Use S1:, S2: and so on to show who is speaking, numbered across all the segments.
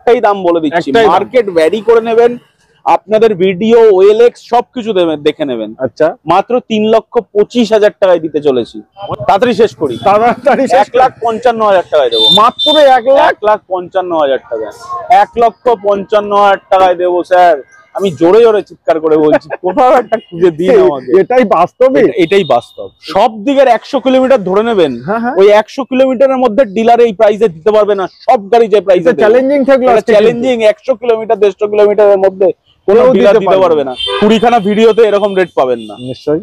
S1: একটাই দাম বলে দিচ্ছি, মার্কেট ভ্যারি করে নেবেন, আপনাদের ভিডিও ওএলএক্স সবকিছু দেখে নেবেন।
S2: আচ্ছা,
S1: মাত্র 3,25,000 টাকায় দিতে চলেছি। তাড়াতাড়ি শেষ করি,
S2: তাড়াতাড়ি
S1: 1,55,000 টাকায় দেবো।
S2: মাত্র
S1: 1,55,000 টাকায়, 1,55,000 টাকায় দেবো স্যার। আমি জোরে জোরে চিৎকার করে বলছি, কোথাও একটা খুঁজে দিন আমাকে।
S2: এটাই বাস্তবে,
S1: এটাই বাস্তব। সব দিকের 100 কিলোমিটার ধরে নেবেন, ওই 100 কিলোমিটারের মধ্যে ডিলারে এই প্রাইসে দিতে পারবে না। সব গাড়ি যে প্রাইসে
S2: চ্যালেঞ্জিং থাকলো,
S1: চ্যালেঞ্জিং 100 কিলোমিটার 150 কিলোমিটারের মধ্যে কোনো ডিলার দিতে পারবে না। 20খানা ভিডিওতে এরকম রেট পাবেন না।
S2: নিশ্চয়ই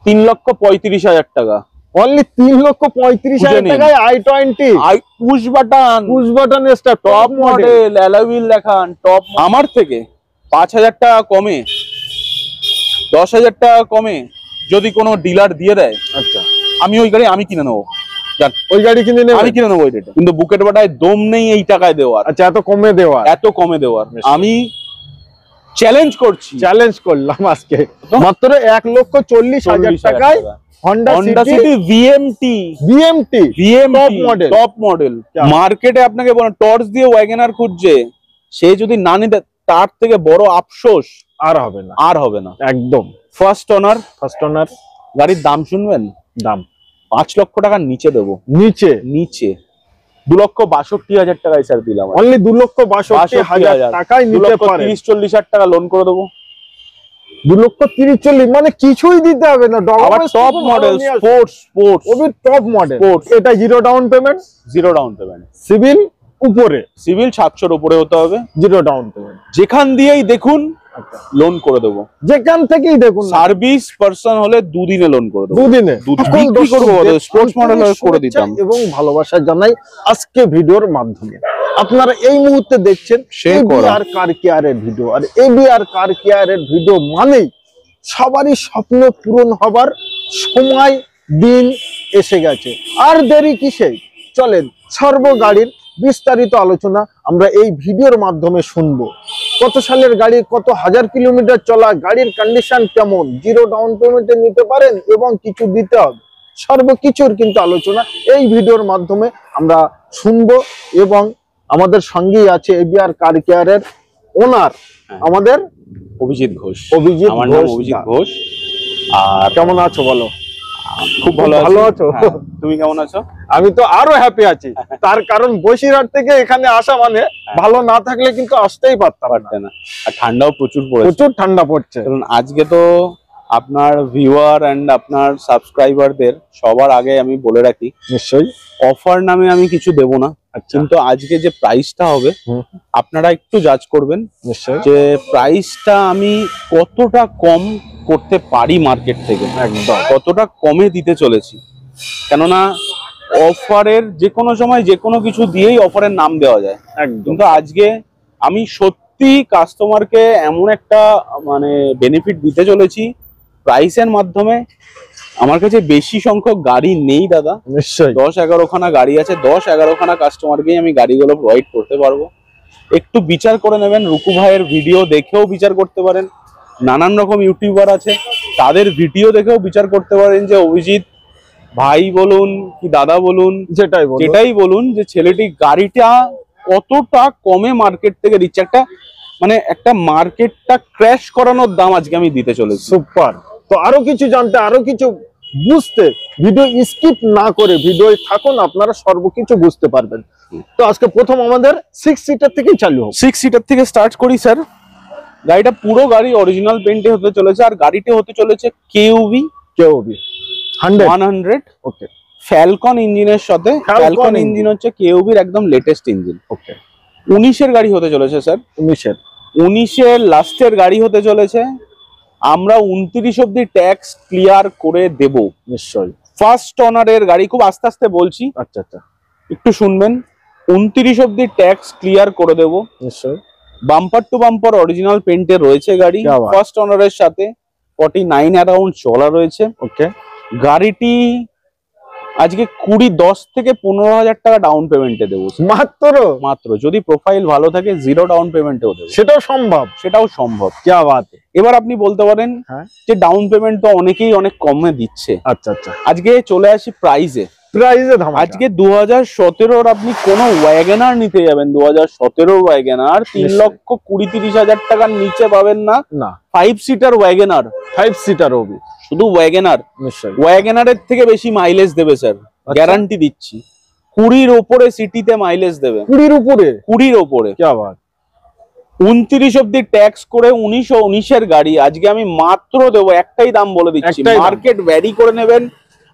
S1: 3,35,000 টাকা,
S2: অনলি 3,35,000 টাকায় i20
S1: push button
S2: star
S1: top model, alloy wheel দেখান টপ। আমার থেকে 5,000 টাকা কমে, 10,000 টাকা কমে যদি কোনো ডিলার দিয়ে দেয়,
S2: আচ্ছা,
S1: আমি ওই গাড়ি আমি কিনে নেবো।
S2: ওই গাড়ি কিনে নেব,
S1: আমি কিনে নেবো ওই রেটে। কিন্তু বুকেট বাটায় দম নেই এই টাকায় দেওয়ার।
S2: আচ্ছা, এত কমে দেওয়ার
S1: আমি চ্যালেঞ্জ
S2: করলাম আজকে। মাত্র 1,40,000 টাকায় Honda City VMT
S1: top model. মার্কেটে আপনাকে টর্চ দিয়ে ওয়াগনার খুঁজছে, সে যদি না নিতে, তার থেকে বড় আফসোস
S2: আর হবে না। একদম
S1: ফার্স্ট ওনার গাড়ির দাম শুনবেন, দাম 5 লক্ষ টাকার নিচে দেবো। নিচে 2,62,000 টাকায় স্যার দিলাম।
S2: অনলি 2,62,000 টাকায় নিতে পারে।
S1: 30-40,000 টাকা লোন করে দেবো।
S2: 2,30,40,000 মানে কিছুই দিতে হবে না।
S1: Top model sports,
S2: top model. এটা জিরো ডাউন পেমেন্ট, সিভিল উপরে,
S1: সিভিল 700-র উপরে হতে হবে,
S2: জিরো ডাউন পেমেন্ট।
S1: যেখান দিয়েই দেখুন লোন করে দেবো,
S2: যেখান থেকেই দেখুন।
S1: সার্ভিস পারসন হলে 2 দিনে লোন করে দেবো।
S2: 2 দিনে
S1: বিক্রি করবো, স্পোর্টস মডেল করে দিতাম।
S2: এবং ভালোবাসা জানাই আজকে ভিডিওর মাধ্যমে। আপনারা এই মুহূর্তে দেখছেন এবিআর কার কেয়ারের ভিডিও, আর এবিআর কার কেয়ারের ভিডিও মানেই সবারই স্বপ্ন পূরণ হবার সময় দিন এসে গেছে। আর দেরি কিসে, চলেন সর্ব গাড়ির বিস্তারিত আলোচনা আমরা এই ভিডিওর মাধ্যমে শুনবো। কত সালের গাড়ি, কত হাজার কিলোমিটার চলা, গাড়ির কন্ডিশন কেমন, জিরো ডাউন পেমেন্টে নিতে পারেন এবং কিছু দিতে হবে, সর্বকিছুর কিন্তু আলোচনা এই ভিডিওর মাধ্যমে আমরা শুনবো। এবং আমাদের সঙ্গেই আছে এবিআর কার কেয়ারের ওনার আমাদের
S1: অভিজিৎ ঘোষ।
S2: আমার নাম অভিজিৎ ঘোষ। আর কেমন আছো বলো?
S1: খুব ভালো আছো? তুমি কেমন আছো?
S2: আমি তো আরো হ্যাপি আছি, তার কারণ বসিরহাট থেকে এখানে আসা মানে ভালো না থাকলে কিন্তু আসতেই পারতাম না।
S1: আর ঠান্ডাও প্রচুর
S2: ঠান্ডা পড়ছে।
S1: কারণ আজকে তো আপনার ভিউয়ার এন্ড আপনার সাবস্ক্রাইবারদের সবার আগে আমি বলে রাখি,
S2: নিশ্চয়ই
S1: অফার নামে আমি কিছু দেব না, কিন্তু আজকে যে প্রাইসটা হবে আপনারা একটু জাজ করবেন যে প্রাইসটা আমি কতটা কম করতে পারি মার্কেট থেকে, একদম কতটা কমে দিতে চলেছি। কেননা অফারের যে কোনো সময় যে কোনো কিছু দিয়েই অফারের নাম দেওয়া যায়, কিন্তু আজকে আমি সত্যি কাস্টমারকে এমন একটা মানে বেনিফিট দিতে চলেছি প্রাইসের মাধ্যমে। আমার কাছে বেশি সংখ্যক গাড়ি নেই দাদা,
S2: নিশ্চয়ই
S1: 10-11 খানা গাড়ি আছে, 10-11 খানা কাস্টমারকেই আমি গাড়িগুলো প্রোভাইড করতে পারবো। একটু বিচার করে নেবেন, রুকু ভাইয়ের ভিডিও দেখেও বিচার করতে পারেন, নানান রকম ইউটিউবার আছে তাদের ভিডিও দেখেও বিচার করতে পারেন যে অভিজিৎ ভাই বলুন কি দাদা বলুন, যেটাই বলুন যে ছেলেটি গাড়িটা কতটা কমে মার্কেট থেকে দিচ্ছে। একটা মানে একটা মার্কেটটা ক্র্যাশ করানোর দাম আজকে আমি দিতে চলেছি।
S2: সুপার। তো আরো কিছু জানতে, আরো কিছু বুঝতে ভিডিও স্কিপ না করে ভিডিও থাকুন, আপনারা সর্বকিছু বুঝতে পারবেন। তো আজকে প্রথম আমাদের 6 সিটার থেকেই চালু হবে।
S1: 6 সিটার থেকে স্টার্ট করি স্যার। গাড়িটা পুরো গাড়ি অরিজিনাল পেইন্টে হতে চলেছে, আর গাড়িতে হতে চলেছে কেউবি 100।
S2: ওকে,
S1: ফ্যালকন ইঞ্জিনের সাথে, ফ্যালকন ইঞ্জিন হচ্ছে কেউবির একদম লেটেস্ট ইঞ্জিন।
S2: ওকে,
S1: 19-এর গাড়ি হতে চলেছে স্যার, 19-এর লাস্টের গাড়ি হতে চলেছে। আমরা 29 অব্দি ট্যাক্স ক্লিয়ার করে দেব।
S2: নিশ্চয়ই
S1: ফার্স্ট ওনারের গাড়ি, খুব আস্তে আস্তে বলছি,
S2: আচ্ছা আচ্ছা
S1: একটু শুনবেন। 29 অব্দি ট্যাক্স ক্লিয়ার করে দেব।
S2: নিশ্চয়ই
S1: বাম্পার টু বাম্পার অরিজিনাল পেইন্টে রয়েছে গাড়ি, ফার্স্ট ওনারের সাথে 49 অ্যারাউন্ড চলা রয়েছে।
S2: ওকে,
S1: গাড়িটি আজকে 10 থেকে 15,000 টাকা ডাউন পেমেন্টে দেবো মাত্র। যদি প্রোফাইল ভালো থাকে জিরো ডাউন পেমেন্টেও দেবো, সেটাও সম্ভব। এবার আপনি বলতে পারেন যে ডাউন পেমেন্ট তো অনেকেই অনেক কমে দিচ্ছে।
S2: আচ্ছা আচ্ছা,
S1: আজকে চলে আসি প্রাইসে।
S2: প্রাইসে ধামাকা।
S1: আজকে 2017 আপনি কোন ওয়াগনার নিতে যাবেন, 2017 ওয়াগনার 3,20,30,000 টাকার নিচে পাবেন না।
S2: না
S1: 5 সিটার ওয়াগনার,
S2: 5 সিটার হবে
S1: শুধু ওয়াগনার।
S2: নিশ্চয়ই
S1: ওয়াগনারের থেকে বেশি মাইলেজ দেবে স্যার, গ্যারান্টি দিচ্ছি। 20 ওপরে সিটিতে মাইলেজ দেবে,
S2: 20 উপরে,
S1: 20 ওপরে।
S2: কি আবার
S1: 29 অব্দি ট্যাক্স করে 1919 এর গাড়ি আজকে আমি মাত্র দেবো, একটাই দাম বলে দিচ্ছি, মার্কেট ভ্যারি করে নেবেন,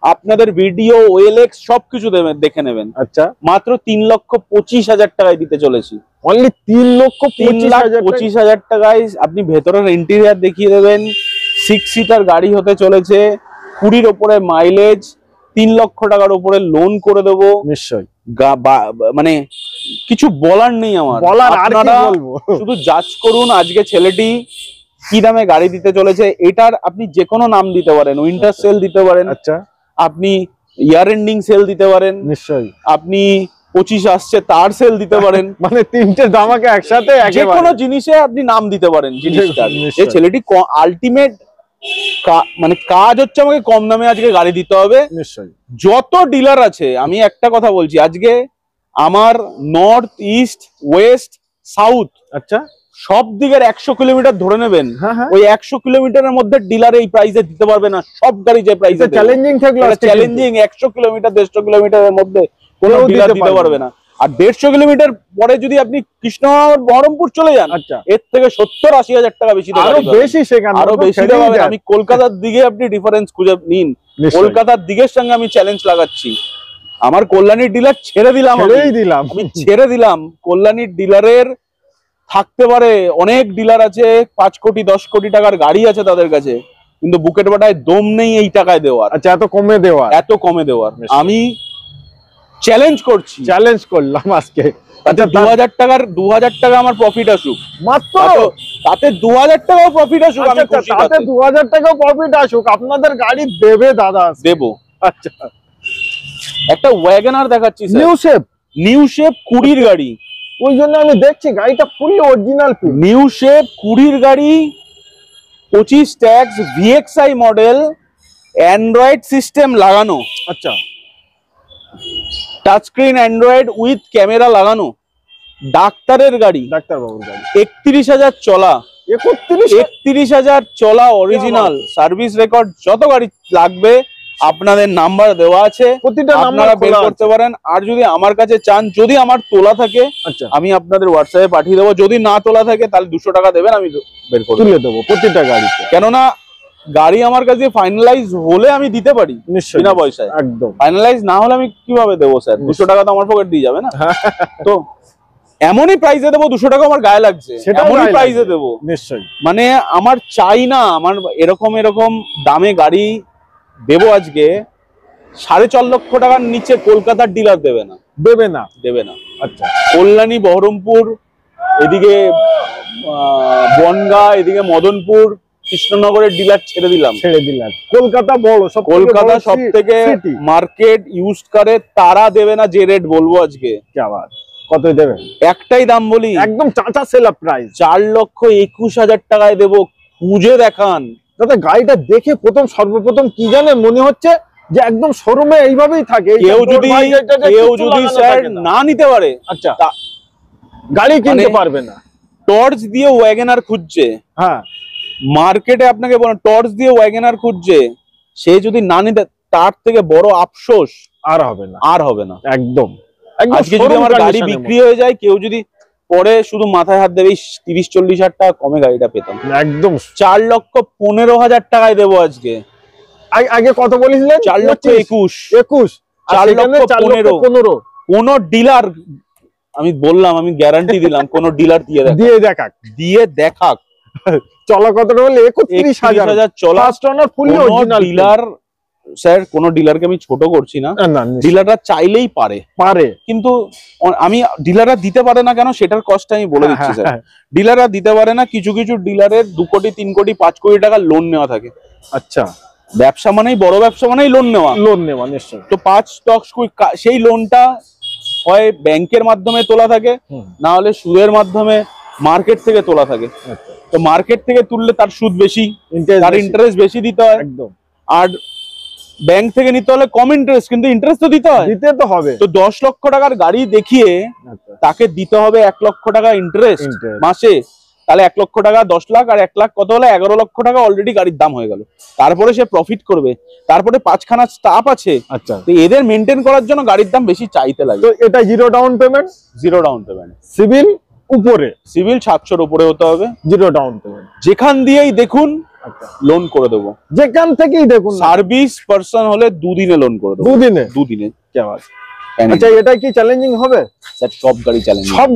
S1: আপনাদের ভিডিও ওএলএক্স সবকিছু দেবেন, দেখে নেবেন।
S2: আচ্ছা
S1: মাত্র 3,25,000 টাকায় দিতে চলেছি।
S2: অনলি 3,25,000
S1: টাকায় আপনি ভেতরের ইন্টেরিয়ার দেখিয়ে দেবেন। 6 সিটার গাড়ি হতে চলেছে, 20 ওপরে মাইলেজ, 3 লক্ষ টাকার উপরে লোন করে দেবো।
S2: নিশ্চয়ই
S1: মানে কিছু বলার নেই আমার,
S2: বলার আর কি
S1: আপনারা
S2: বলবো,
S1: শুধু জাজ করুন আজকে ছেলেটি কি দামে গাড়ি দিতে চলেছে। এটার আপনি যে কোনো নাম দিতে পারেন, উইন্টার সেল দিতে পারেন,
S2: আচ্ছা
S1: আপনি ইয়ার এন্ডিং সেল দিতে পারেন,
S2: নিশ্চয়ই
S1: আপনি 25 আসছে তার সেল দিতে পারেন,
S2: মানে তিনটে ধামাকা একসাথে,
S1: যে কোনো জিনিসে আপনি নাম দিতে পারেন জিনিসটা। এই ছেলেটি আলটিমেট মানে কাজ হচ্ছে আমাকে কম দামে আজকে গাড়ি দিতে হবে।
S2: নিশ্চয়ই
S1: যত ডিলার আছে, আমি একটা কথা বলছি, আজকে আমার নর্থ ইস্ট ওয়েস্ট সাউথ,
S2: আচ্ছা
S1: সব দিকের 100 কিলোমিটার ধরে নেবেন, ওই 100 কিলোমিটারের মধ্যে ডিলার এই প্রাইসে দিতে পারবে না। সব গাড়ি যে প্রাইসে
S2: চ্যালেঞ্জিং থাকলো,
S1: চ্যালেঞ্জিং 100 কিলোমিটার 150 কিলোমিটারের মধ্যে কোনো ডিলার দিতে পারবে না। আর 150 কিলোমিটার পরে যদি আপনি কৃষ্ণনগর বহরমপুর চলে যান,
S2: আচ্ছা
S1: এর থেকে 70-80 হাজার টাকা বেশি,
S2: আরো বেশি, সেখানে
S1: আরো বেশি পাবেন। আমি কলকাতার দিকে আপনি ডিফারেন্স খুঁজে নিন, কলকাতার দিকের সঙ্গে আমি চ্যালেঞ্জ লাগাচ্ছি। আমার কল্যাণীর ডিলার ছেড়ে দিলাম, আমি ছেড়ে দিলাম। কল্যাণীর ডিলারের থাকতে পারে, অনেক ডিলার আছে 5 কোটি 10 কোটি টাকার গাড়ি আছে তাদের কাছে, কিন্তু বুকেট বাটায় দম নেই এই টাকায় দেওয়ার।
S2: আচ্ছা এত কমে দেওয়ার
S1: আমি চ্যালেঞ্জ করছি,
S2: চ্যালেঞ্জ করলাম আজকে।
S1: আচ্ছা 2000 টাকা আমার প্রফিট আসুক
S2: মাত্র,
S1: তাতে 2000 টাকাও প্রফিট আসুক, আমি খুশি।
S2: তাতে 2000 টাকাও প্রফিট আসুক, আপনাদের গাড়ি দেবে দাদা,
S1: দেবো।
S2: আচ্ছা
S1: একটা ওয়াগনার দেখাচ্ছি, নিউ শেপ 20 গাড়ি,
S2: ওই জন্য আমি দেখছি গাড়িটা ফুললি অরিজিনাল
S1: নিউ শেপ 20 গাড়ি, 25 tax, VXI model, Android system লাগানো।
S2: আচ্ছা
S1: touch screen Android with camera লাগানো, ডাক্তারের গাড়ি,
S2: ডাক্তারবাবুর গাড়ি,
S1: 31,000 চলা, 31,000 চলা, অরিজিনাল সার্ভিস রেকর্ড। যত গাড়ি লাগবে আপনাদের নাম্বার দেওয়া আছে,
S2: প্রতিটা
S1: আপনারা বের করতে পারেন। আর যদি আমার কাছে চান, যদি আমার তোলা থাকে,
S2: আচ্ছা
S1: আমি আপনাদের হোয়াটসঅ্যাপে পাঠিয়ে দেবো। যদি না তোলা থাকে তাহলে 200 টাকা দেবেন, আমি বের করে
S2: তুলে দেবো প্রতিটা গাড়িতে।
S1: কেননা গাড়ি আমার কাছে ফাইনালাইজ হলে আমি দিতে পারি বিনা পয়সায়,
S2: একদম।
S1: ফাইনালাইজ না হলে আমি কিভাবে দেবো স্যার? 200 টাকা তো আমার পকেট দিয়ে যাবে না। তো এমনই প্রাইসে দেবো, 200 টাকা আমার গায়ে লাগছে, এমনই প্রাইসে দেবো।
S2: নিশ্চয়ই,
S1: মানে আমার চাই না, আমার এরকম দামে গাড়ি দেবো আজকে 4.5 লক্ষ টাকার নিচে কলকাতার ডিলার দেবে না।
S2: আচ্ছা
S1: কল্যাণী, বহরমপুর, এদিকে বনগাঁ, এদিকে মদনপুর, কৃষ্ণনগরের ডিলার ছেড়ে দিলাম।
S2: কলকাতা বড়,
S1: কলকাতা সব থেকে মার্কেট ইউজড করে, তারা দেবে না যে রেট বলবো আজকে।
S2: কত দেবে?
S1: একটাই দাম বলি,
S2: একদম চাচা সেলা প্রাইস,
S1: 4,21,000 টাকায় দেবো। খুঁজে দেখান
S2: দাদা, গাড়িটা দেখে সর্বপ্রথম কি জানে মনে হচ্ছে যে একদম শোরুমে এইভাবেই থাকে।
S1: কেউ যদি স্যার না নিতে পারে,
S2: আচ্ছা গাড়ি কিনতে পারবে না।
S1: টর্চ দিয়ে ওয়াগনার খুঁজছে,
S2: হ্যাঁ
S1: মার্কেটে আপনাকে বলেন টর্চ দিয়ে ওয়াগনার খুঁজছে, সে যদি না নিতে, তার থেকে বড় আফসোস আর হবে না।
S2: একদম।
S1: আজকে যদি আমার গাড়ি বিক্রি হয়ে যায়, কেউ যদি পরে শুধু মাথায় হাত দেবে 30-40 হাজার টাকা কমে গাড়িটা পেতাম,
S2: একদম
S1: 4,15,000 টাকায় দেবো আজকে।
S2: আগে কত বলেছিলেন?
S1: 4,21,000, 4,15,000। কোন ডিলার, আমি বললাম, আমি গ্যারান্টি দিলাম, কোন ডিলার দিয়ে দেখাক।
S2: চলা কতটা বলে? 31,000
S1: চলা। ডিলার স্যার, কোন ডিলারকে আমি ছোট করছি না, ডিলাররা চাইলেই পারে, কিন্তু আমি ডিলাররা দিতে পারে না কেন সেটার কষ্ট আমি বলে দিচ্ছি স্যার। ডিলাররা দিতে পারে না, কিছু ডিলারের 2 কোটি 3 কোটি 5 কোটি টাকা লোন নেওয়া থাকে।
S2: আচ্ছা,
S1: ব্যবসা মানেই, বড় ব্যবসা মানেই লোন নেওয়া
S2: নিশ্চয়।
S1: তো 5-10 কোটি, সেই লোনটা হয় ব্যাংকের মাধ্যমে তোলা থাকে, না হলে সুদের মাধ্যমে মার্কেট থেকে তোলা থাকে। তো মার্কেট থেকে তুললে তার সুদ বেশি, তার ইন্টারেস্ট বেশি দিতে হয়।
S2: একদম।
S1: আর ব্যাংক থেকে নিতে হলে কম ইন্টারেস্ট, কিন্তু ইন্টারেস্ট তো দিতে হয়,
S2: দিতে তো হবে।
S1: তো 10 লক্ষ টাকার গাড়ি দেখিয়ে তাকে দিতে হবে 1 লক্ষ টাকা ইন্টারেস্ট মাসে, তাহলে 1 লক্ষ টাকা 10 লাখ, আর 1 লাখ কত হলো 11 লক্ষ টাকা অলরেডি গাড়ির দাম হয়ে গেল। তারপরে সে প্রফিট করবে, তারপরে 5খানা স্টাফ আছে,
S2: আচ্ছা,
S1: তো এদের মেনটেন করার জন্য গাড়ির দাম বেশি চাইতে লাগে।
S2: তো এটা zero down payment?
S1: Zero down payment.
S2: Civil উপরে?
S1: সিভিল 700-র উপরে হতে হবে।
S2: জিরো ডাউন পেমেন্ট
S1: যেখান দিয়েই দেখুন লোন করে দেবো,
S2: যেখান থেকেই দেখুন।
S1: সার্ভিস পারসন হলে 2 দিনে লোন করে দেবো। 2 দিনে।
S2: আচ্ছা, এটা কি চ্যালেঞ্জিং হবে?
S1: স্যার সব গাড়ি চ্যালেঞ্জ, সব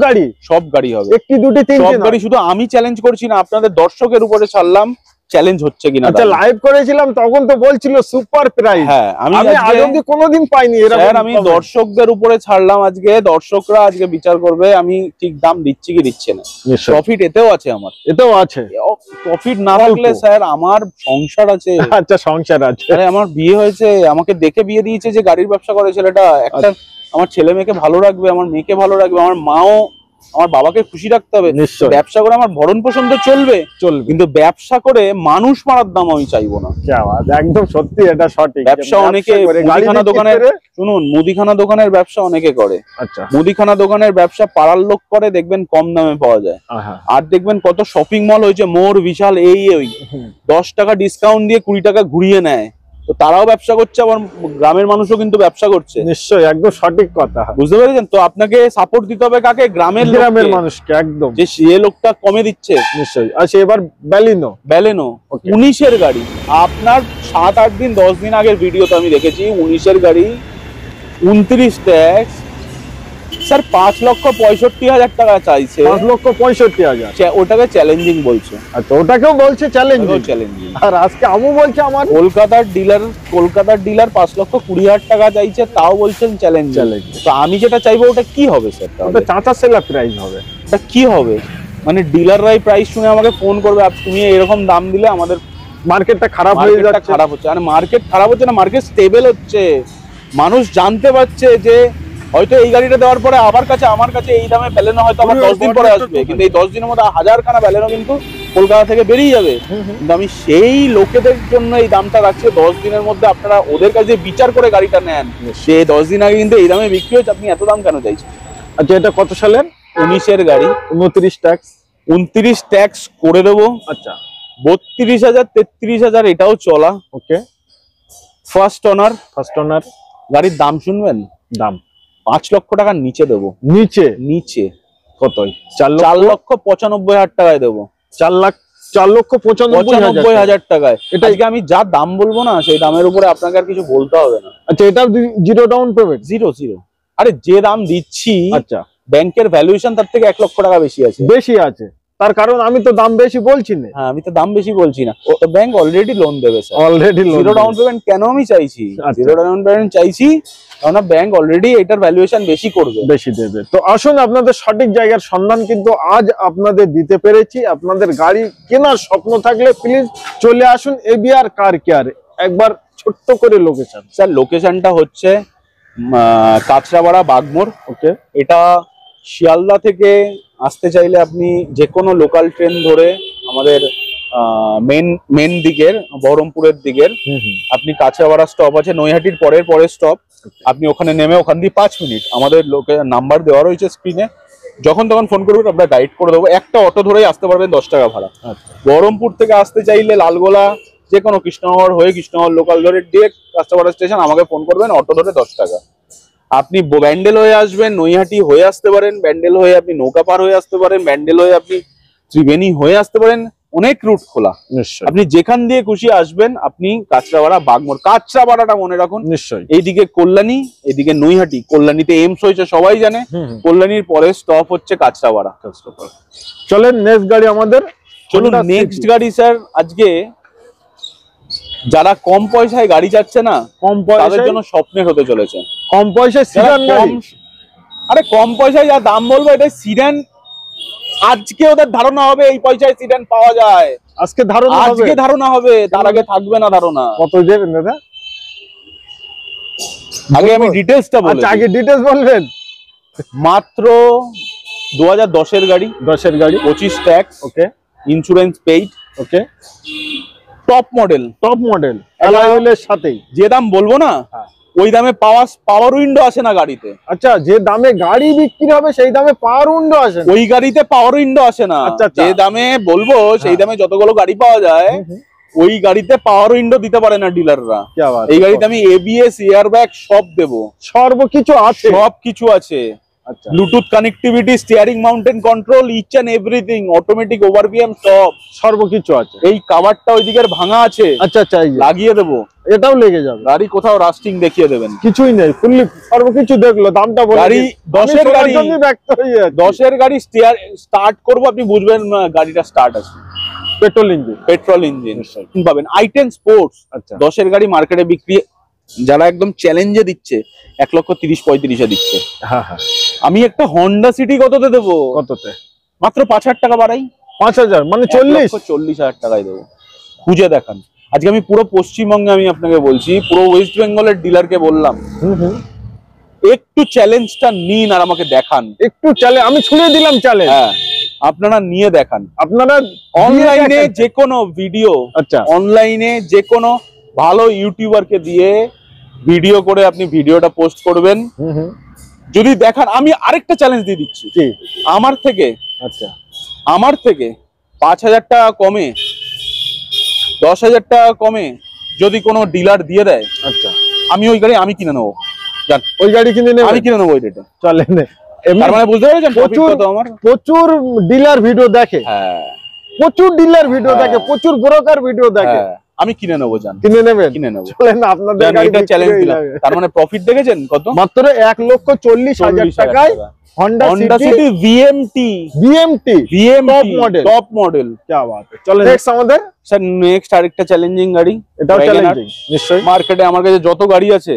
S1: গাড়ি হবে,
S2: একটি দুটি তিনটি
S1: সব গাড়ি। শুধু আমি চ্যালেঞ্জ করছি না, আপনাদের দর্শকের উপরে ছাড়লাম চ্যালেঞ্জ হচ্ছে কিনা।
S2: আচ্ছা, লাইভ করেছিলাম তখন তো বলছিল সুপার প্রাইস।
S1: হ্যাঁ, আমি
S2: আজ অবধি কোনোদিন পাইনি এরকম।
S1: স্যার আমি দর্শকদের উপরে ছাড়লাম, আজকে দর্শকরা আজকে বিচার করবে আমি ঠিক দাম দিচ্ছি কি দিচ্ছি না। প্রফিট এতেও আছে, আমার
S2: এতেও আছে।
S1: প্রফিট না থাকলে স্যার আমার সংসার আছে।
S2: আচ্ছা, সংসার আছে।
S1: আরে আমার বিয়ে হয়েছে, আমাকে দেখে বিয়ে দিয়েছে যে গাড়ির ব্যবসা করে ছেলেটা। একটা আমার ছেলে মেয়েকে ভালো রাখবে, আমার মেয়েকে ভালো রাখবে, আমার মাও আমার বাবাকে খুশি রাখতে হবে। ব্যবসা করে আমার ভরণ পোষণ তো চলবে, কিন্তু ব্যবসা করে মানুষ মারার দাম আমি চাইবো না।
S2: একদম সত্যি, এটা সঠিক।
S1: ব্যবসা অনেকে মুদিখানা দোকানের, শুনুন, মুদিখানা দোকানের ব্যবসা অনেকে করে।
S2: আচ্ছা,
S1: মুদিখানা দোকানের ব্যবসা পাড়ার লোক করে, দেখবেন কম দামে পাওয়া যায়। আর দেখবেন কত শপিং মল হয়েছে, মোর, বিশাল, এই ওই 10 টাকা ডিসকাউন্ট দিয়ে 20 টাকা ঘুরিয়ে নেয়, তো তারাও ব্যবসা করছে, আবার গ্রামের মানুষও কিন্তু ব্যবসা করছে।
S2: নিশ্চয়ই, একদম সঠিক কথা,
S1: বুঝতে পেরেছেন? তো আপনাকে সাপোর্ট দিতে হবে কাকে? গ্রামের
S2: মানুষকে, একদম,
S1: যে সে লোকটা কমে দিচ্ছে।
S2: নিশ্চয়ই। আচ্ছা, এবার ব্যালেনো
S1: 19-এর গাড়ি, আপনার 7-8 দিন 10 দিন আগের ভিডিওতে আমি দেখেছি 19-এর গাড়ি 29 ট্যাক্স, স্যার 5,65,000 টাকা চাইছে।
S2: 5,65,000,
S1: ওটাকে চ্যালেঞ্জিং বলছে।
S2: আচ্ছা, ওটাকেও বলছে চ্যালেঞ্জিং। আর আজকে আমু বলছে আমার
S1: কলকাতার ডিলার 5,20,000 টাকা চাইছে, তাও বলছেন চ্যালেঞ্জ। তো আমি যেটা চাইবো ওটা কি হবে স্যার?
S2: ওটা চাচা সেলা প্রাইস হবে।
S1: ওটা কি হবে? মানে ডিলাররাই প্রাইস শুনে আমাকে ফোন করবে, তুমি এরকম দাম দিলে আমাদের
S2: মার্কেটটা খারাপ হয়ে যাচ্ছে।
S1: খারাপ হচ্ছে, মানে মার্কেট খারাপ হচ্ছে না, মার্কেট স্টেবল হচ্ছে। মানুষ জানতে পারছে যে হয়তো এই গাড়িটা দেওয়ার পরে আমার কাছে এই দামে ব্যালেনো হয়তো আমার 10 দিন পরে আসবে, কিন্তু এই 10 দিনের মধ্যে 1000খানা ব্যালেনো কিন্তু কলকাতা থেকে বেরিয়ে যাবে। কিন্তু আমি সেই লোকেদের জন্য এই দামটা রাখছি, 10 দিনের মধ্যে আপনারা ওদের কাছে বিচার করে গাড়িটা নেন, সে 10 দিন আগে কিন্তু এই দামে বিক্রি হচ্ছে, আপনি এত দাম কেন চাইছেন?
S2: আচ্ছা, এটা কত সালের?
S1: 19-এর গাড়ি,
S2: 29 ট্যাক্স।
S1: 29 ট্যাক্স করে দেবো।
S2: আচ্ছা,
S1: 32,000 33,000 এটাও চলা।
S2: ওকে,
S1: ফার্স্ট ওনার গাড়ির দাম শুনবেন,
S2: দাম
S1: 5 লক্ষ টাকার নিচে দেবো। নিচে
S2: কতই?
S1: 4,95,000 টাকায় দেবো।
S2: 4,95,000
S1: টাকায়। এটা আমি যা দাম বলবো না, সেই দামের উপরে আপনাকে আর কিছু বলতে হবে না।
S2: আচ্ছা, এটা জিরো ডাউন পেমেন্ট?
S1: জিরো। আরে যে দাম দিচ্ছি,
S2: আচ্ছা,
S1: ব্যাংকের ভ্যালুয়েশন তার থেকে 1 লক্ষ টাকা বেশি আছে।
S2: তার কারণ আমি তো দাম বেশি বলছি না।
S1: হ্যাঁ, আমি তো দাম বেশি বলছি না, তো ব্যাংক অলরেডি লোন দেবে স্যার। জিরো ডাউন পেমেন্ট কেন আমি চাইছি? জিরো ডাউন পেমেন্ট চাইছি কারণ ব্যাংক অলরেডি এটার ভ্যালুয়েশন বেশি দেবে।
S2: তো আসুন, আপনাদের সঠিক জায়গার সন্ধান কিন্তু আজ আপনাদের দিতে পেরেছি। আপনাদের গাড়ি কেনার স্বপ্ন থাকলে প্লিজ চলে আসুন ABR কার কেয়ার। একবার ছোট্ট করে লোকেশন।
S1: স্যার লোকেশনটা হচ্ছে কাঁচরাপাড়া, বাগমোড়। ওকে, এটা শিয়ালদা থেকে আসতে চাইলে আপনি যে কোনো লোকাল ট্রেন ধরে আমাদের মেন দিকের বহরমপুরের দিকের আপনি কাঁচরাপাড়া স্টপ আছে, নৈহাটির পরের স্টপ, আপনি ওখানে নেমে ওখান দিয়ে 5 মিনিট আমাদের নাম্বার দেওয়া রয়েছে স্ক্রিনে, যখন তখন ফোন করবেন, আমরা গাইড করে দেবো। একটা অটো ধরেই আসতে পারবেন, 10 টাকা ভাড়া। বহরমপুর থেকে আসতে চাইলে লালগোলা যে কোনো কৃষ্ণনগর হয়ে কৃষ্ণনগর লোকাল ধরে ডিরেক্ট কাঁচরাপাড়া স্টেশন আমাকে ফোন করবেন, অটো ধরে 10 টাকা। আপনি ব্যান্ডেল হয়ে আসবেন, নৈহাটি হয়ে আসতে পারেন, ব্যান্ডেল হয়ে আপনি নৌকাপাড় হয়ে আসতে পারেন, ব্যান্ডেল হয়ে আপনি ত্রিবেণী হয়ে আসতে পারেন, অনেক রুট খোলা। আপনি যেখান দিয়ে খুশি আসবেন, আপনি কাঁচরাপাড়া, বাগমোড়। কাঁচরাপাড়াটা মনে রাখুন, নিশ্চয়ই। এইদিকে কল্যাণী, এইদিকে নৈহাটি। কল্যাণীতে এইমস হয়েছে সবাই জানে, কল্যাণীর পরে স্টপ হচ্ছে কাঁচরাপাড়া।
S2: চলেন নেক্সট গাড়ি আমাদের।
S1: চলুন নেক্সট গাড়ি স্যার। আজকে যারা কম পয়সায় গাড়ি চাচ্ছে না, তাদের জন্য স্বপ্নের হতে চলেছে।
S2: কম পয়সায় সিডান গাড়ি।
S1: আরে কম পয়সায় যা দাম বলবো, এটা সিডান। আজকে ওদের ধারণা হবে এই পয়সায় সিডান পাওয়া যায়।
S2: আজকে
S1: ধারণা হবে, তার আগে থাকবে না ধারণা।
S2: কত দেবেন দাদা?
S1: আগে আমি ডিটেইলসটা বলি।
S2: আচ্ছা, আগে ডিটেইলস বলবেন।
S1: মাত্র 2010-এর গাড়ি,
S2: 10-এর গাড়ি,
S1: 25 ট্যাক্স। ওকে, ইন্স্যুরেন্স পেইড।
S2: ওকে,
S1: টপ মডেল
S2: অ্যালয় হুইলের সাথেই।
S1: যে দাম বলবো না ওই দামে পাওয়ার উইন্ডো আসে না গাড়িতে।
S2: আচ্ছা, যে দামে গাড়ি বিক্রি হবে সেই দামে পাওয়ার উইন্ডো আসে না?
S1: ওই গাড়িতে পাওয়ার উইন্ডো আসে না। যে দামে বলবো সেই দামে যতগুলো গাড়ি পাওয়া যায় ওই গাড়িতে পাওয়ার উইন্ডো দিতে পারে না ডিলাররা। এই গাড়িতে আমি এবিএস, এয়ারব্যাগ সব দেবো,
S2: সর্বকিছু আছে,
S1: সবকিছু আছে। Bluetooth connectivity, steering mounted control, each and everything, automatic ORVM, সর্বকিছু আছে। এই কভারটা ওইদিকের ভাঙা আছে,
S2: আচ্ছা আচ্ছা,
S1: লাগিয়ে দেবো,
S2: এটাও লেগে যাবে।
S1: গাড়ি কোথাও রাস্টিং দেখিয়ে দেবেন,
S2: কিছুই নেই, ফুললি সর্বকিছু দেখলো। দামটা বলে
S1: গাড়ি 10-এর গাড়ি,
S2: ব্যক্ত হয়ে যাচ্ছে।
S1: 10-এর গাড়ি স্টার্ট করবো, আপনি বুঝবেন গাড়িটা স্টার্ট আছে। পেট্রোল ইঞ্জিন পাবেন। i10 স্পোর্টস 10-এর গাড়ি মার্কেটে বিক্রি যারা একদম চ্যালেঞ্জে দিচ্ছে 1,30,35,000 দিচ্ছে। আমি একটা হন্ডা সিটি কততে দেবো? কততে? মাত্র 5,000 টাকা বাড়াই। 5,000 মানে 40,000 টাকায় দেবো। খুঁজে দেখান। আজকে আমি পুরো পশ্চিমবঙ্গে আমি আপনাকে বলছি, পুরো ওয়েস্ট বেঙ্গলের ডিলারকে বললাম একটু চ্যালেঞ্জটা নিন আর আমাকে দেখান। একটু চ্যালেঞ্জ আমি ছুঁড়ে দিলাম চ্যালেঞ্জ। হ্যাঁ, আপনারা নিয়ে দেখান। আপনারা অনলাইনে যে কোনো ভিডিও, অনলাইনে যে কোনো ভালো ইউটিউবারকে দিয়ে ভিডিও করে আপনি ভিডিওটা পোস্ট করবেন। যদি দেখান, আমি আরেকটা চ্যালেঞ্জ দিয়ে দিচ্ছি, আমার থেকে 5,000 টাকা কমে, 10,000 টাকা কমে যদি কোনো ডিলার দিয়ে দেয়, আমি ওই গাড়ি আমি কিনে নেবো। ওই গাড়ি কিনে নেবো, আমি কিনে নেবো ওই রেটে। চলে না, মানে বুঝতে পেরেছেন? প্রচুর ডিলার ভিডিও দেখে, প্রচুর ডিলার ভিডিও দেখে, প্রচুর ব্রোকার ভিডিও দেখে। আমি কিনে নেবো, জান কিনে নেবেন, কিনে নেবো। চলেন আপনাদের গাড়িটা চ্যালেঞ্জ দিলাম। তার মানে প্রফিট দেখেছেন কত? মাত্র 1,40,000 টাকায় Honda City VMT top model. क्या बात है। চলেন নেক্সট আমাদের স্যার, নেক্সট আরেকটা চ্যালেঞ্জিং গাড়ি। এটাও চ্যালেঞ্জিং নিশ্চয়ই। মার্কেটে আমার কাছে যত গাড়ি আছে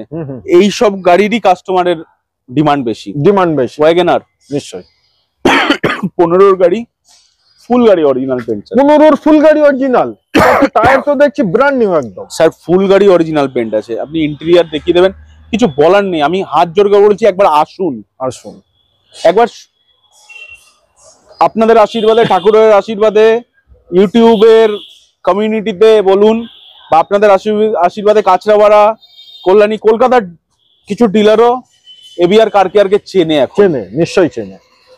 S1: এই সব গাড়িরই কাস্টমারের ডিমান্ড বেশি। ওয়াগনার নিশ্চয়ই। 15-র গাড়ি, ফুল গাড়ি অরিজিনাল পেন্ট। 15-র ফুল গাড়ি অরিজিনাল, টায়ার তো দেখছি ব্র্যান্ড নিউ একদম। স্যার ফুল গাড়ি অরিজিনাল পেন্ট আছে, আপনি ইন্টেরিয়র দেখিয়ে দেবেন, কিছু বলার নেই। আমি হাত জোর করে বলছি, একবার আসুন, একবার আপনাদের আশীর্বাদে, ঠাকুরের আশীর্বাদে, ইউটিউবের কমিউনিটিতে বলুন, বা আপনাদের আশীর্বাদে কাঁচরাপাড়া, কল্যাণী, কলকাতার কিছু ডিলারও এবিআর কার কেয়ারকে চেনে, নিশ্চয়ই চেনে।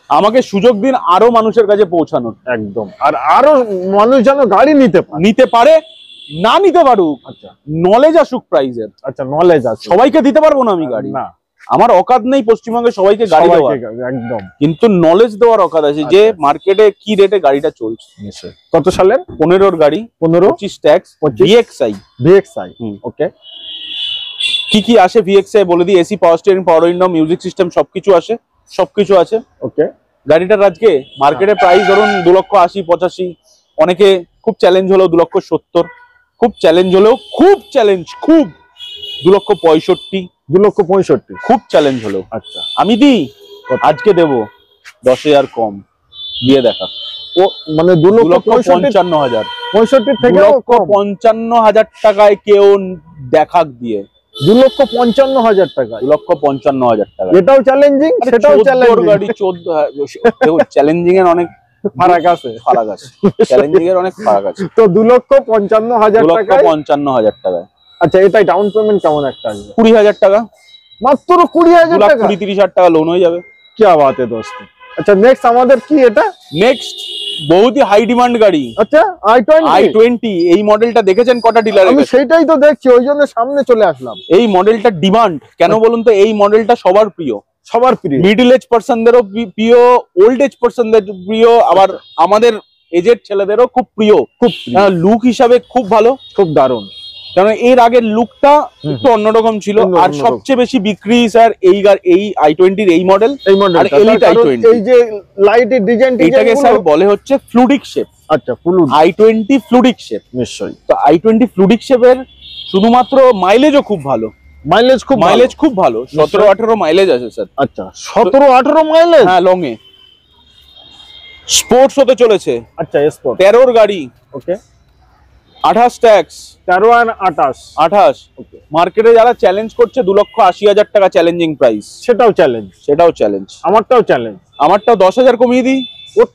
S1: আমাকে সুযোগ দিন আরো মানুষের কাছে পৌঁছানোর। একদম। আর আরো মানুষ যেন গাড়ি নিতে পারে, না নিতে পারুক, নলেজ আসুক প্রাইজের। নলেজ আসুক। সবাইকে দিতে পারবো না আমি গাড়ি, না, আমার অকাত নেই পশ্চিমবঙ্গে সবাইকে গাড়ি দেওয়ার, একদম, কিন্তু নলেজ দেওয়ার অকাত আছে যে মার্কেটে কি রেটে গাড়িটা চলছে। কত সালের? 15-র গাড়ি, 25 ট্যাক্স, VXI। ওকে, কি কি আসে VXI বলে দিই। এসি, পাওয়ার স্টিয়ারিং, পাওয়ার উইন্ডো, মিউজিক সিস্টেম, সবকিছু আছে। ওকে, গাড়িটার আজকে মার্কেটে প্রাইস ধরুন 2,80,85। অনেকে খুব চ্যালেঞ্জ হলেও 2,70,000, খুব চ্যালেঞ্জ হলেও খুব 2,65,000, খুব চ্যালেঞ্জ হলেও। আচ্ছা, আমি দিই আজকে দেবো 10,000 কম দিয়ে দেখা। ও মানে 2,55,000, 65 থেকে 2,55,000 টাকায় কেউ দেখাক দিয়ে। 2,55,000 টাকা, 2,55,000 টাকা। এটাও চ্যালেঞ্জিং, সেটাও চ্যালেঞ্জিং। গাড়ি 14 চ্যালেঞ্জিং এর অনেক ফারাক আছে, চ্যালেঞ্জিং এর অনেক ফারাক আছে। তো 2,55,000 টাকা, 2,55,000 টাকা। আচ্ছা, এটাই ডাউন পেমেন্ট কেমন একটা আসবে? 20,000 টাকা, মাত্র 20,000 টাকা, 20-30,000 টাকা লোন হয়ে যাবে। কি বাত है দোস্ত। আচ্ছা, নেক্সট আমাদের কি? এটা নেক্সট বহুতই হাই ডিমান্ড গাড়ি। আচ্ছা, i20 এই মডেলটা দেখেছেন কটা ডিলারে? আমি সেটাই তো দেখছি, ওই জন্য সামনে চলে আসলাম। এই মডেলটা ডিমান্ড কেন বলুন তো? এই মডেলটা সবার প্রিয়, মিডল এজ পারসনদেরও প্রিয়, ওল্ড এজ পারসনদের প্রিয়, আবার আমাদের এজেড ছেলেদেরও খুব প্রিয়। লুক হিসাবে খুব ভালো, খুব দারুণ। কারণ এর আগের লুকটা একটু অন্যরকম ছিল। আর সবচেয়ে বেশি বিক্রি স্যার এই i20-র এই মডেল, আর এলিট i20। এই যে লাইটের ডিজাইনটা, এটাকে স্যার বলে হচ্ছে ফ্লুইডিক শেপ। আচ্ছা, i20 ফ্লুইডিক শেপ। নিশ্চয়ই। তো i20 ফ্লুইডিক শেপের শুধুমাত্র মাইলেজও খুব ভালো, মাইলেজ খুব ভালো, 17-18 মাইলেজ আছে স্যার। আচ্ছা, 17-18 মাইলেজ? হ্যাঁ, লং এ। স্পোর্টস হতে চলেছে। আচ্ছা, স্পোর্ট 13-র গাড়ি। ওকে, 28 ট্যাক্স, 13 আর 28। ওকে, মার্কেটে যারা চ্যালেঞ্জ করছে 2,80,000 টাকা চ্যালেঞ্জিং প্রাইস, সেটাও চ্যালেঞ্জ। আমারটাও চ্যালেঞ্জ, আমারটাও 10,000 কমিয়ে দিই। ওর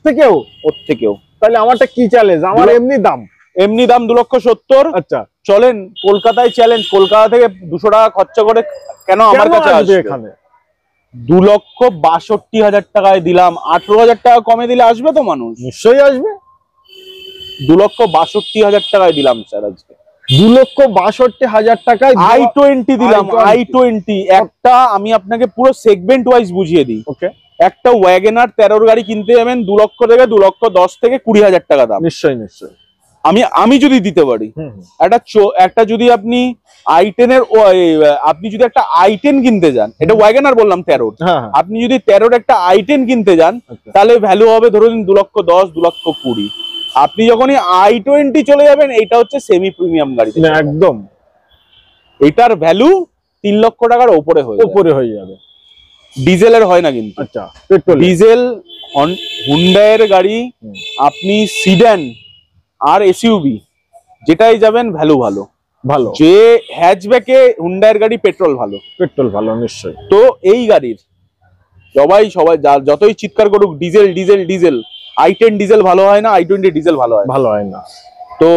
S1: থেকেও তাহলে আমারটা কি চ্যালেঞ্জ? আমার এমনি দাম এমনি দাম 2,70,000।
S2: আচ্ছা
S1: চলেন কলকাতায় চ্যালেঞ্জ, কলকাতা থেকে 200 টাকা খরচা করে কেন আমার কাছে আসবে
S2: এখানে?
S1: 2,62,000 টাকায় দিলাম, 18,000 টাকা কমে দিলে আসবে তো মানুষ?
S2: নিশ্চয়ই আসবে।
S1: 2,62,000 টাকায় দিলাম স্যার আজকে।
S2: 2,62,000 টাকায়
S1: i20 দিলাম, i20। একটা আমি আপনাকে পুরো সেগমেন্ট ওয়াইজ বুঝিয়ে দিই।
S2: ওকে,
S1: একটা ওয়াগনার 13 গাড়ি কিনতে যাবেন 2 লক্ষ থেকে 2,10,000 থেকে 20,000 টাকা দাম।
S2: নিশ্চয়ই নিশ্চয়ই
S1: আমি যদি দিতে পারি একটা যদি আপনি i10 এর আপনি যদি একটা i10 কিনতে যান, এটা ওয়াগনার বললাম 13, আপনি যদি 13 একটা i10 কিনতে যান তাহলে ভ্যালু হবে ধরুন 2,10,000 2,20,000। আপনি যখনই i20 চলে যাবেন, এটা হচ্ছে সেমি প্রিমিয়াম গাড়ি,
S2: একদম
S1: এটার ভ্যালু 3 লক্ষ টাকার উপরে হয়ে যাবে। ডিজেলের হয় না কিন্তু।
S2: আচ্ছা,
S1: ডিজেল হুন্ডাইয়ের গাড়ি আপনি সিডান আর এসইউভি যেটাই যাবেন ভ্যালু ভালো
S2: ভালো।
S1: যে হ্যাচব্যাকে হুন্ডাইয়ের গাড়ি পেট্রোল ভালো
S2: নিশ্চয়ই।
S1: তো এই গাড়ির সবাই যতই চিৎকার করুক diesel diesel diesel, i10 diesel ভালো হয় না, i20 ডিজেল ভালো হয় না। তো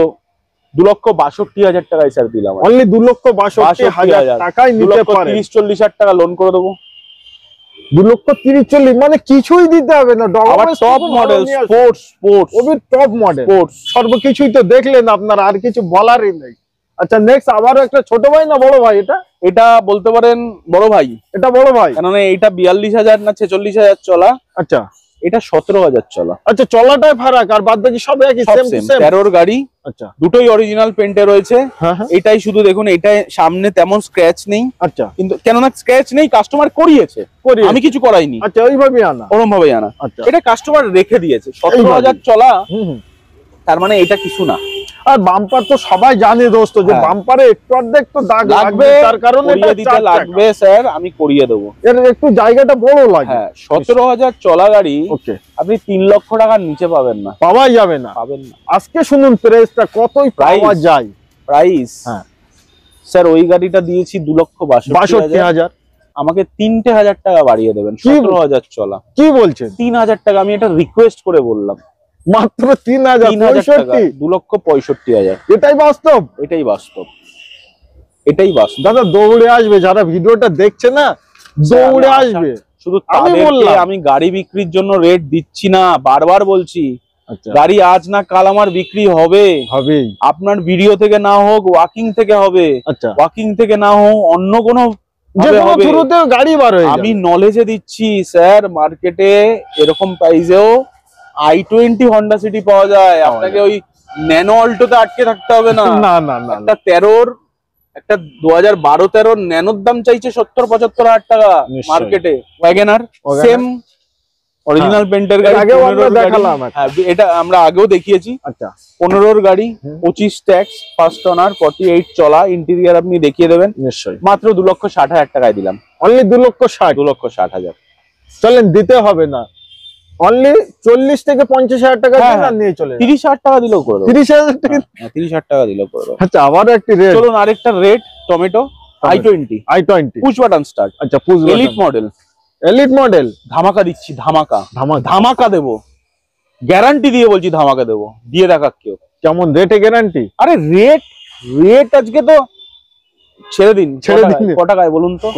S1: 2,62,000 টাকায় স্যার দিলাম।
S2: অনলি 2,62,000 টাকায় নিতে পারেন।
S1: 30-40,000 টাকা লোন করে দেবো।
S2: 2,30,40 মানে কিছুই দিতে হবে না।
S1: Top model sports
S2: top model সর্বকিছুই তো দেখলেন আপনারা, আর কিছু বলারই নেই। আচ্ছা নেক্সট আবারও একটা ছোট ভাই না বড় ভাই?
S1: এটা বলতে পারেন বড় ভাই।
S2: এটা বড় ভাই,
S1: কেননা এটা 42,000 না 46,000 চলা।
S2: আচ্ছা
S1: এটা 17,000 চলা।
S2: আচ্ছা চলাটাই ফারাক, আর বাদ বাকি সব একই সেম।
S1: 13 গাড়ি।
S2: আচ্ছা
S1: দুটোই অরিজিনাল পেন্টে রয়েছে। এটাই শুধু দেখুন, এটা সামনে তেমন স্ক্র্যাচ নেই।
S2: আচ্ছা,
S1: কিন্তু কেননা স্ক্র্যাচ নেই, কাস্টমার করিয়েছে, আমি কিছু করাইনি।
S2: আচ্ছা ওইভাবেই আনা,
S1: ওরকম ভাবে আনা।
S2: আচ্ছা,
S1: এটা কাস্টমার রেখে দিয়েছে। 17,000 চলা, তার মানে এটা কিছু না।
S2: আর বাম্পার তো সবাই জানে দোস্ত, যে বাম্পারে একটু অর্ধেক তো দাগ লাগবে, তার কারণে এটা
S1: দিতে লাগবে স্যার, আমি করিয়ে দেবো।
S2: এর একটু জায়গাটা বড় লাগে।
S1: হ্যাঁ, 17,000 চলা গাড়ি
S2: ওকে,
S1: আপনি 3 লক্ষ টাকার নিচে পাবেন না,
S2: পাওয়াই যাবে না। আজকে শুনুন প্রাইসটা কতই পাওয়া যায়।
S1: প্রাইস স্যার ওই গাড়িটা দিয়েছি 2,62,000, আমাকে 3,000 টাকা বাড়িয়ে দেবেন। 17,000 চলা।
S2: কি বলছেন?
S1: 3,000 টাকা আমি এটা রিকোয়েস্ট করে বললাম,
S2: মাত্র 3,000 টাকা,
S1: 2,65,000।
S2: এটাই বাস্তব,
S1: এটাই বাস্তব, এটাই বাস্তব।
S2: দাদা দৌড়ে আসবে, যারা ভিডিওটা দেখছে না দৌড়ে আসবে।
S1: শুধু আমি গাড়ি বিক্রির জন্য রেট দিচ্ছি না, বারবার বলছি গাড়ি আজ না কাল আমার বিক্রি হবে। আপনার ভিডিও থেকে না হোক, ওয়াকিং থেকে হবে। আচ্ছা, ওয়াকিং থেকে না হোক, অন্য কোনো
S2: গাড়ি বার হয়ে যাবে।
S1: আমি নলেজে দিচ্ছি স্যার, মার্কেটে এরকম প্রাইসেও i20 হন্ডা সিটি পাওয়া যায়। আপনাকে ওই ন্যানো অল্টোতে আটকে থাকতে হবে না। একটা 13, একটা 2012-13 ন্যানোর দাম চাইছে 70-75,000 টাকা মার্কেটে। ওয়াগনার সেম অরিজিনাল পেন্টের গাড়ি, এটা আমরা আগেও দেখিয়েছি। আচ্ছা, 15 গাড়ি, 25 ট্যাক্স, ফার্স্ট ওনার, 48 চলা, ইন্টেরিয়ার আপনি দেখিয়ে দেবেন। নিশ্চয়ই। মাত্র 2,60,000 টাকায় দিলাম।
S2: অনলি 2,60,000।
S1: 2,60,000
S2: চলেন, দিতে হবে না। অনলি 40 থেকে 50,000 টাকা নিয়ে চলে
S1: 30,000 টাকা দিলেও করে দেবো।
S2: 30,000 টাকা,
S1: 30,000 টাকা দিলেও করে দেবো।
S2: আচ্ছা, আবার একটি রেট।
S1: চলুন আরেকটা rate, tomato i20 push button start. আচ্ছা, এলিট মডেল ধামাকা দিচ্ছি, ধামাকা দেবো, গ্যারান্টি দিয়ে বলছি, ধামাকা দেবো, দিয়ে দেখা কেউ।
S2: কেমন রেটে গ্যারান্টি?
S1: আরে রেট আজকে তো ছেড়ে দিন। ক টাকায় বলুন তো?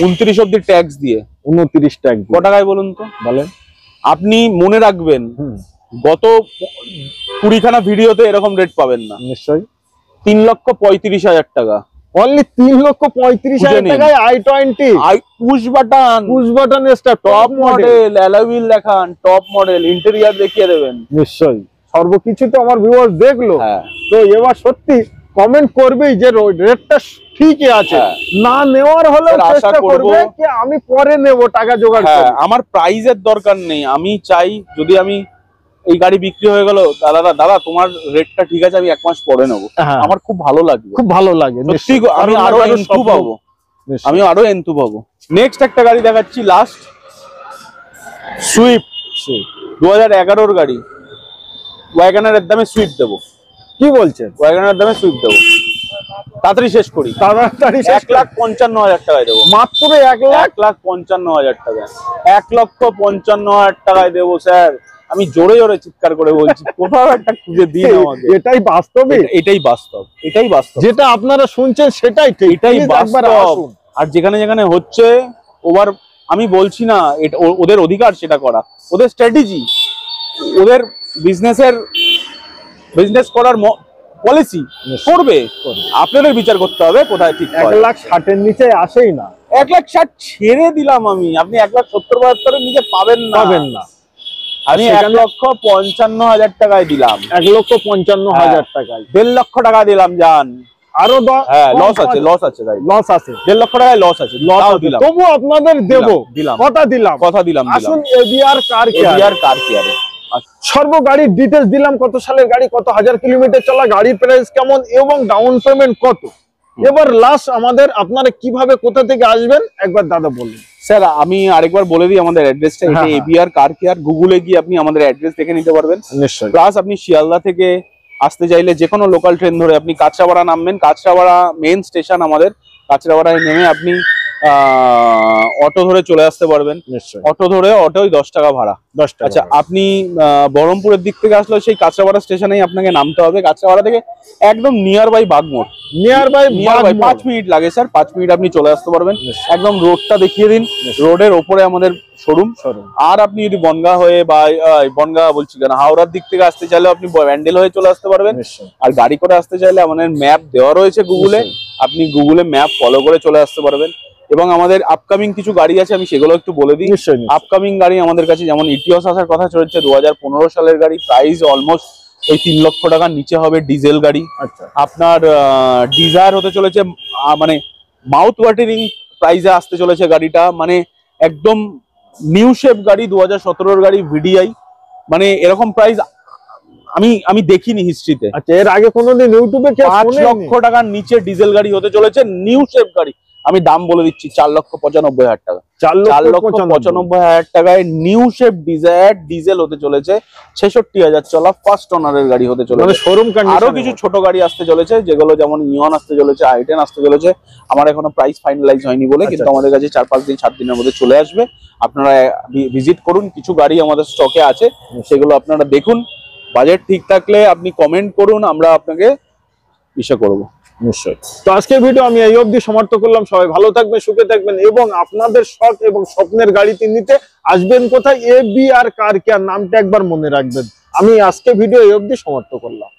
S1: 29 অব্দি ট্যাক্স দিয়ে। 29 ট্যাক্স ক টাকায় বলুন তো? বলেন। আপনি মনে রাখবেন, গত 20খানা ভিডিওতে এরকম রেট পাবেন না। নিশ্চয়ই। 3,35,000 টাকা।
S2: অনলি 3,35,000 টাকায় i20
S1: push button top model, alloy wheel দেখান, টপ মডেল, ইন্টেরিয়র দেখিয়ে দেবেন।
S2: নিশ্চয়ই, সর্বকিছু তো আমার ভিউয়ার্স দেখলো। তো এবার সত্যি কমেন্ট করবেই যে রেটটা ঠিকই আছে। না নেওয়ার হলে চেষ্টা করবে যে আমি পরে নেব, টাকা জোগাড় করে।
S1: আমার প্রাইজের দরকার নেই, আমি চাই যদি আমি এই গাড়ি বিক্রি হয়ে গেল, দাদা তোমার রেটটা ঠিক আছে, আমি 1 মাস পরে নেবো, আমার খুব ভালো লাগবে।
S2: খুব ভালো লাগে,
S1: আমি আরো এন্থু পাবো, নেক্সট একটা গাড়ি দেখাচ্ছি, লাস্ট সুইফট 2011 গাড়ি। ওয়াগনারের দামে সুইফট দেবো। কি বলছেন? ওয়াগনারের দামে সুইফট দেবো। তাড়াতাড়ি শেষ করি, 1,55,000 টাকায় দেবো। মাত্র 1,55,000 টাকা, 1,55,000 টাকায় দেবো স্যার। আমি জোরে জোরে চিৎকার করে বলছি কোথাও একটা খুঁজে দিন আমাকে।
S2: এটাই বাস্তবে,
S1: এটাই বাস্তব, এটাই বাস্তব,
S2: যেটা আপনারা শুনছেন সেটাই ঠিক,
S1: এটাই
S2: একবার
S1: বাস্তব।
S2: আসুন।
S1: আর যেখানে যেখানে হচ্ছে ওভার, আমি বলছি না এটা ওদের অধিকার সেটা করা, ওদের স্ট্র্যাটেজি, ওদের বিজনেস করার পলিসি করবে, আপনাদের বিচার করতে হবে কোথায় ঠিক।
S2: 1,60,000 নিচে আসেই না।
S1: 1,60,000 ছেড়ে দিলাম আমি, আপনি 1,70,000-72,000 নিচে পাবেন না। আমি 1,55,000 টাকায় দিলাম,
S2: 1,55,000 টাকায়
S1: 1.5 লক্ষ টাকা দিলাম। যান
S2: আরো
S1: লস আছে, লস আছে,
S2: লস আছে,
S1: 1.5 লক্ষ টাকায় লস আছে, দিলাম,
S2: তবু আপনাদের দেবো,
S1: দিলাম,
S2: কথা দিলাম। আসুন এবিআর কার
S1: কেয়ারে।
S2: সর্ব গাড়ির ডিটেলস দিলাম, কত সালের গাড়ি, কত হাজার কিলোমিটার চলা, গাড়ির প্রাইস কেমন এবং ডাউন পেমেন্ট কত। এবার লাস্ট আমাদের আপনারা কিভাবে কোথা থেকে আসবেন একবার দাদা বলুন।
S1: স্যার আমি আরেকবার বলে দিই আমাদের অ্যাড্রেসটা, এটা এবিআর কার কেয়ার। গুগলে গিয়ে আপনি আমাদের অ্যাড্রেস দেখে নিতে পারবেন।
S2: নিশ্চয়ই।
S1: প্লাস আপনি শিয়ালদা থেকে আসতে চাইলে যে কোনো লোকাল ট্রেন ধরে আপনি কাঁচরাপাড়া নামবেন, কাঁচরাপাড়া মেন স্টেশন আমাদের, কাঁচরাপাড়ায় নেমে আপনি অটো ধরে চলে আসতে পারবেন। অটো ধরে, অটোই 10 টাকা ভাড়া।
S2: 10 টাকা।
S1: আচ্ছা, আপনি বহরমপুরের দিক থেকে আসলে সেই কাঁচরাপাড়া স্টেশনেই আপনাকে নামতে হবে। কাঁচরাপাড়া থেকে একদম nearby Bagmor, nearby 5 minute লাগে স্যার, 5 মিনিট আপনি চলে আসতে পারবেন। একদম রোডটা দেখিয়ে দিন, রোডের ওপরে আমাদের শোরুম। আর আপনি যদি বনগাঁ হয়ে বা বনগাঁ বলছি কেন, হাওড়ার দিক থেকে আসতে চাইলে আপনি ব্যান্ডেল হয়ে চলে আসতে পারবেন। আর গাড়ি করে আসতে চাইলে আমাদের ম্যাপ দেওয়া রয়েছে গুগলে, আপনি গুগলে ম্যাপ ফলো করে চলে আসতে পারবেন। এবং আমাদের আপকামিং কিছু গাড়ি আছে, আমি সেগুলো একটু বলে দিই। আপকামিং গাড়ি আমাদের কাছে যেমন ইটিওস আসার কথা চলছে, 2015 সালের গাড়ি, প্রাইস অলমোস্ট ওই 3 লক্ষ টাকার নিচে হবে, ডিজেল গাড়ি। আপনার ডিজায়ার হতে চলেছে, মানে মাউথ ওয়াটারিং প্রাইসে আসতে চলেছে গাড়িটা, মানে একদম নিউ শেপ গাড়ি, 2017 গাড়ি ভিডিআই, মানে এরকম প্রাইস আমি দেখিনি হিস্ট্রিতে।
S2: আচ্ছা, এর আগে কোনোদিন ইউটিউবে
S1: 5 লক্ষ টাকার নিচে ডিজেল গাড়ি হতে চলেছে, নিউ শেপ গাড়ি। আমি দাম বলে দিচ্ছি, 4,95,000 টাকা। 4,95,000 টাকায় নিউ শেপ ডিজায়ার ডিজেল হতে চলেছে, 66,000 চলা ফার্স্ট ওনারের গাড়ি হতে চলেছে।
S2: Showroom condition.
S1: আরো কিছু ছোট গাড়ি আসতে চলেছে, যেগুলো যেমন ইয়ন আসতে চলেছে, i10 আসতে চলেছে। আমার এখনো প্রাইস ফাইনালাইজ হয়নি বলে, কিন্তু আমাদের কাছে 4-5 দিন 7 দিনের মধ্যে চলে আসবে। আপনারা ভিজিট করুন, কিছু গাড়ি আমাদের স্টকে আছে, সেগুলো আপনারা দেখুন। বাজেট ঠিক থাকলে আপনি কমেন্ট করুন, আমরা আপনাকে বিষয় করবো।
S2: নিশ্চয়ই। তো আজকের ভিডিও আমি এই অবধি সমাপ্ত করলাম। সবাই ভালো থাকবেন, সুখে থাকবেন এবং আপনাদের শখ এবং স্বপ্নের গাড়িটি নিতে আসবেন কোথায়? এবিআর কার কেয়ার, নামটা একবার মনে রাখবেন। আমি আজকে ভিডিও এই অবধি সমাপ্ত করলাম।